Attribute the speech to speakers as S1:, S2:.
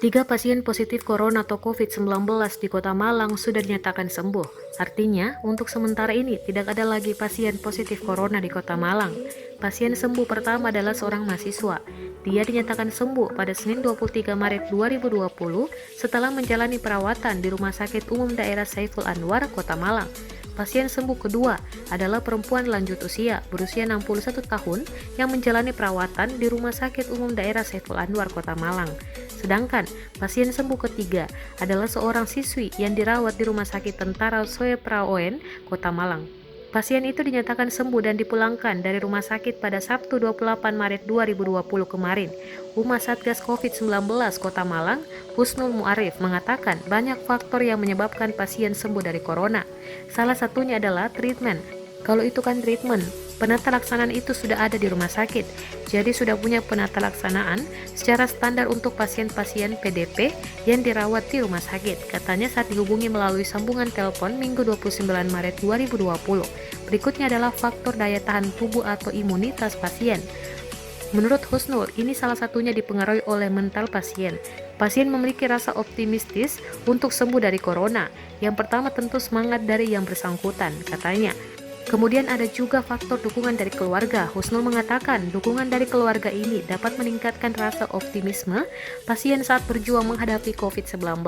S1: 3 pasien positif corona atau COVID-19 di Kota Malang sudah dinyatakan sembuh. Artinya, untuk sementara ini tidak ada lagi pasien positif corona di Kota Malang. Pasien sembuh pertama adalah seorang mahasiswa. Dia dinyatakan sembuh pada Senin 23 Maret 2020 setelah menjalani perawatan di Rumah Sakit Umum Daerah Saiful Anwar, Kota Malang. Pasien sembuh kedua adalah perempuan lanjut usia berusia 61 tahun yang menjalani perawatan di Rumah Sakit Umum Daerah Saiful Anwar, Kota Malang. Sedangkan pasien sembuh ketiga adalah seorang siswi yang dirawat di Rumah Sakit Tentara Soepraoen, Kota Malang. Pasien itu dinyatakan sembuh dan dipulangkan dari rumah sakit pada Sabtu 28 Maret 2020 kemarin. Humas Satgas COVID-19 Kota Malang, Husnul Muarif, mengatakan banyak faktor yang menyebabkan pasien sembuh dari corona. Salah satunya adalah treatment. Kalau itu kan treatment, penata laksanaan itu sudah ada di rumah sakit. Jadi sudah punya penata laksanaan secara standar untuk pasien-pasien PDP yang dirawat di rumah sakit, katanya saat dihubungi melalui sambungan telepon Minggu 29 Maret 2020. Berikutnya adalah faktor daya tahan tubuh atau imunitas pasien. Menurut Husnul, ini salah satunya dipengaruhi oleh mental pasien. Pasien memiliki rasa optimistis untuk sembuh dari corona. Yang pertama tentu semangat dari yang bersangkutan, katanya. Kemudian ada juga faktor dukungan dari keluarga. Husnul mengatakan dukungan dari keluarga ini dapat meningkatkan rasa optimisme pasien saat berjuang menghadapi COVID-19.